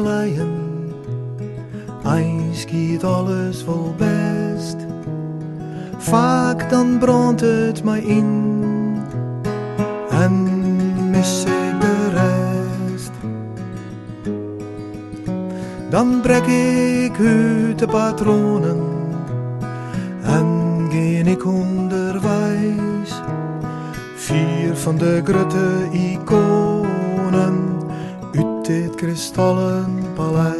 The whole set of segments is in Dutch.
kleien, eens giet alles wel best. Vaak dan brandt het mij in en mis ik de rest. Dan brek ik uit de patronen en ging ik onderwijs. 4 van de grote iconen uit dit kristallen paleis.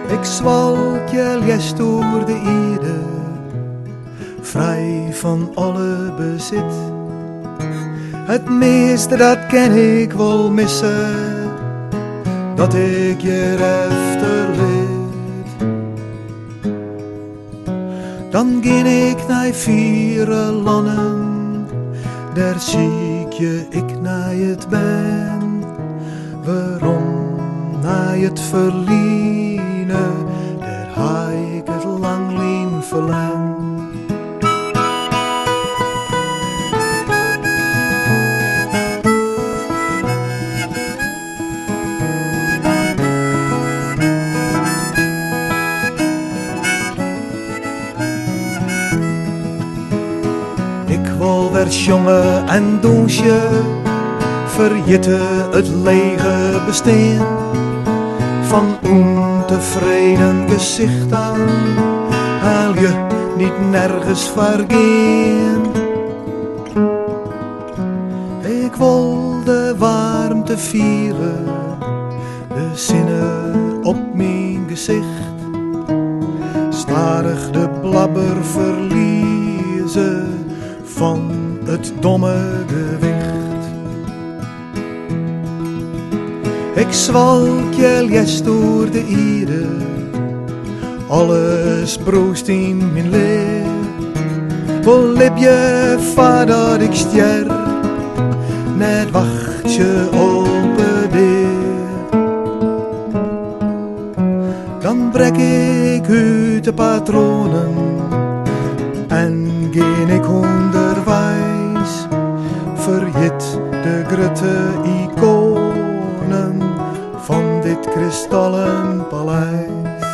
Ik zwalk je les door de Ede, vrij van alle bezit. Het meeste dat ken ik wel missen, dat ik je achterliet. Dan ging ik naar 4 landen, daar zie ik naar het ben. Waarom naar het verliezen, daar ha ik het lang lien verlang. Ik wil weer jongen en doensje, verjitten het lege bestaan. Van ontevreden gezichten haal je niet nergens vergeen. Ik wil de warmte vieren, de zinnen op mijn gezicht. Starig de blabber verliezen van het domme gewicht. Ik zwalk je les door de Ede, alles broest in mijn leer. Vol lip je voordat ik ster, net wacht je op de deur. Dan brek ik uit de patronen en ging ik onderwijs. Verjit de grote iconen van dit kristallen paleis.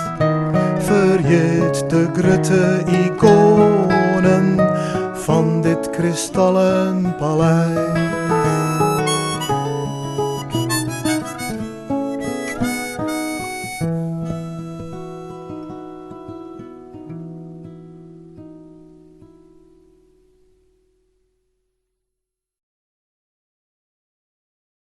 Verjit de grote iconen van dit kristallen paleis.